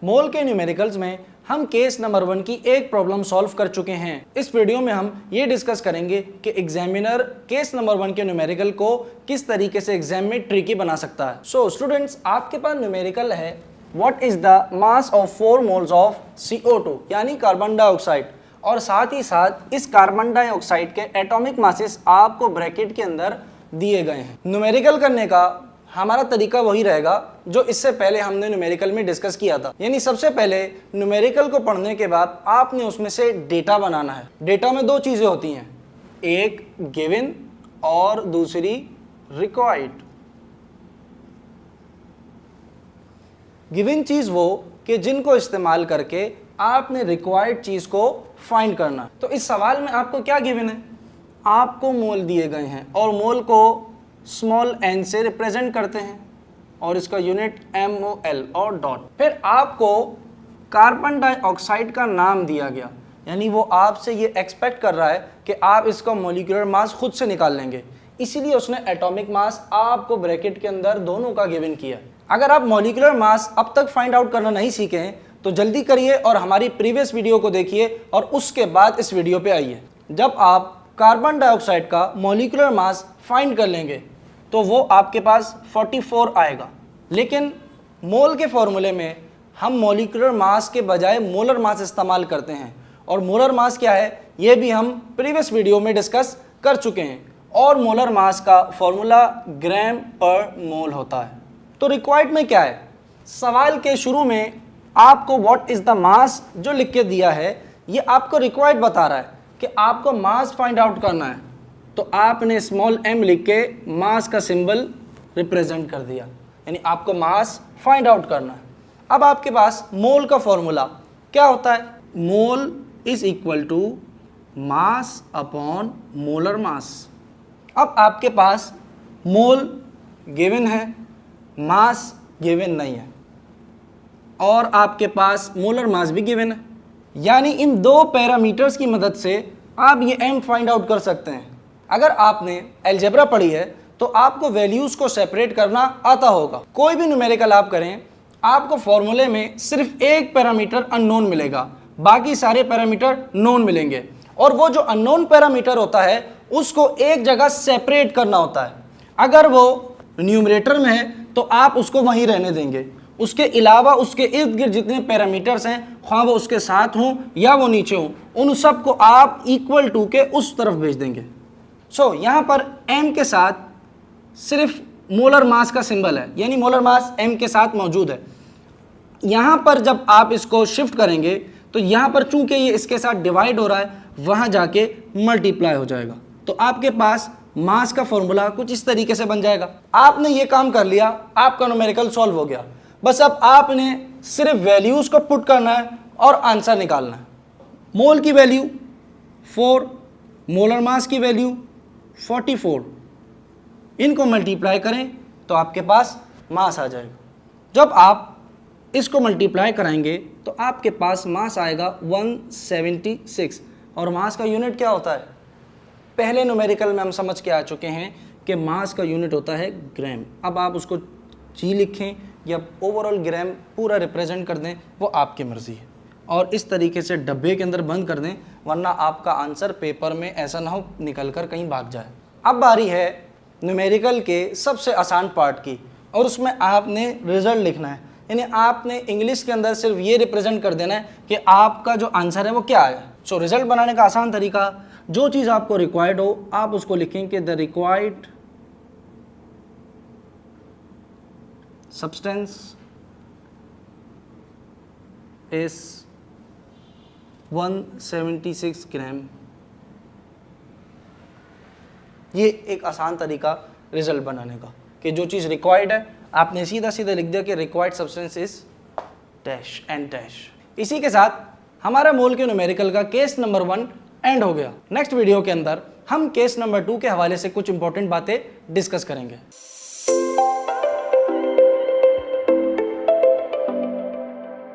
मोल के न्यूमेरिकल्स में हम केस नंबर 1 की एक प्रॉब्लम सॉल्व कर चुके हैं। इस वीडियो में हम ये डिस्कस करेंगे कि एग्जामिनर केस नंबर 1 के न्यूमेरिकल को किस तरीके से एग्जाम में ट्रिकी बना सकता है। सो स्टूडेंट्स, आपके पास न्यूमेरिकल है what is the mass of 4 moles of CO2 यानी कार्बन डाइऑक्साइड, और साथ ही साथ इस कार्बन डाइऑक्साइड के एटॉमिक मासेस आपको ब्रैकेट के अंदर दिए गए हैं। न्यूमेरिकल करने का हमारा तरीका वही रहेगा जो इससे पहले हमने न्यूमेरिकल में डिस्कस किया था, यानी सबसे पहले न्यूमेरिकल को पढ़ने के बाद आपने उसमें से डेटा बनाना है। डेटा में 2 चीजें होती हैं, एक गिवन और दूसरी रिक्वायर्ड। गिवन चीज वो कि जिनको इस्तेमाल करके आपने रिक्वायर्ड चीज को फाइंड करना। तो इस सवाल में आपको क्या गिवन है, आपको मोल दिए गए हैं और मोल को स्मॉल n से रिप्रेजेंट करते हैं और इसका यूनिट MOL और डॉट। फिर आपको कार्बन डाइऑक्साइड का नाम दिया गया, यानी वो आपसे ये एक्सपेक्ट कर रहा है कि आप इसका मॉलिक्यूलर मास खुद से निकाल लेंगे, इसीलिए उसने एटॉमिक मास आपको ब्रैकेट के अंदर दोनों का गिवन किया। अगर आप मॉलिक्यूलर मास अब तक फाइंड आउट करना नहीं सीखे हैं तो जल्दी करिए और हमारी प्रीवियस वीडियो को देखिए और उसके बाद इस वीडियो पे आइए। जब आप कार्बन डाइऑक्साइड का मॉलिक्यूलर मास फाइंड कर लेंगे तो वो आपके पास 44 आएगा, लेकिन मोल के फॉर्मूले में हम मॉलिक्यूलर मास के बजाय मोलर मास इस्तेमाल करते हैं, और मोलर मास क्या है ये भी हम प्रीवियस वीडियो में डिस्कस कर चुके हैं, और मोलर मास का फॉर्मूला ग्राम पर मोल होता है। तो रिक्वायर्ड में क्या है, सवाल के शुरू में आपको व्हाट इज द मास जो लिख के दिया है ये आपको रिक्वायर्ड बता रहा है कि आपको मास फाइंड आउट करना है, तो आपने स्मॉल m लिख के मास का सिंबल रिप्रेजेंट कर दिया, यानी आपको मास फाइंड आउट करना है। अब आपके पास मोल का फॉर्मूला क्या होता है, mole is equal to mass upon molar mass. अब आपके पास मोल गिवन है, मास गिवन नहीं है, और आपके पास मोलर मास भी गिवन है, यानी इन 2 पैरामीटर्स की मदद से आप ये m फाइंड आउट कर सकते हैं। अगर आपने अलजेब्रा पढ़ी है तो आपको वैल्यूज को सेपरेट करना आता होगा। कोई भी न्यूमेरिकल आप करें आपको फॉर्मूले में सिर्फ एक पैरामीटर अननोन मिलेगा, बाकी सारे पैरामीटर नोन मिलेंगे, और वो जो अननोन पैरामीटर होता है उसको एक जगह सेपरेट करना होता है। अगर वो न्यूमरेटर में है तो आप उसको वहीं रहने देंगे, उसके अलावा उसके इर्द गिर्द जितने पैरामीटर्स हैं ख्वाह वो उसके साथ हों या वो नीचे हों, उन सब को आप इक्वल टू के उस तरफ भेज देंगे। सो यहाँ पर m के साथ सिर्फ मोलर मास का सिंबल है, यानी मोलर मास m के साथ मौजूद है। यहाँ पर जब आप इसको शिफ्ट करेंगे तो यहाँ पर चूंकि ये इसके साथ डिवाइड हो रहा है वहाँ जाके मल्टीप्लाई हो जाएगा, तो आपके पास मास का फॉर्मूला कुछ इस तरीके से बन जाएगा। आपने ये काम कर लिया, आपका न्यूमेरिकल सॉल्व हो गया। बस अब आपने सिर्फ वैल्यूज को पुट करना है और आंसर निकालना है। मोल की वैल्यू 4, मोलर मास की वैल्यू 44, इनको मल्टीप्लाई करें तो आपके पास मास आ जाएगा। जब आप इसको मल्टीप्लाई कराएंगे तो आपके पास मास आएगा 176, और मास का यूनिट क्या होता है, पहले न्यूमेरिकल में हम समझ के आ चुके हैं कि मास का यूनिट होता है ग्राम। अब आप उसको जी लिखें या ओवरऑल ग्राम पूरा रिप्रेजेंट कर दें, वो आपकी मर्ज़ी है, और इस तरीके से डब्बे के अंदर बंद कर दें, वरना आपका आंसर पेपर में ऐसा ना हो निकल कर कहीं भाग जाए। अब बारी है न्यूमेरिकल के सबसे आसान पार्ट की, और उसमें आपने रिजल्ट लिखना है, यानी आपने इंग्लिश के अंदर सिर्फ ये रिप्रेजेंट कर देना है कि आपका जो आंसर है वो क्या है। सो रिजल्ट बनाने का आसान तरीका, जो चीज़ आपको रिक्वायर्ड हो आप उसको लिखें कि द रिक्वायर्ड substance is 176 ग्राम। ये एक आसान तरीका रिजल्ट बनाने का कि जो चीज़ रिक्वायर्ड है आपने सीधा सीधा लिख दिया कि required substance is dash and dash. इसी के साथ हमारा मोल के न्यूमेरिकल का केस नंबर 1 एंड हो गया। नेक्स्ट वीडियो के अंदर हम केस नंबर 2 के हवाले से कुछ इंपॉर्टेंट बातें डिस्कस करेंगे।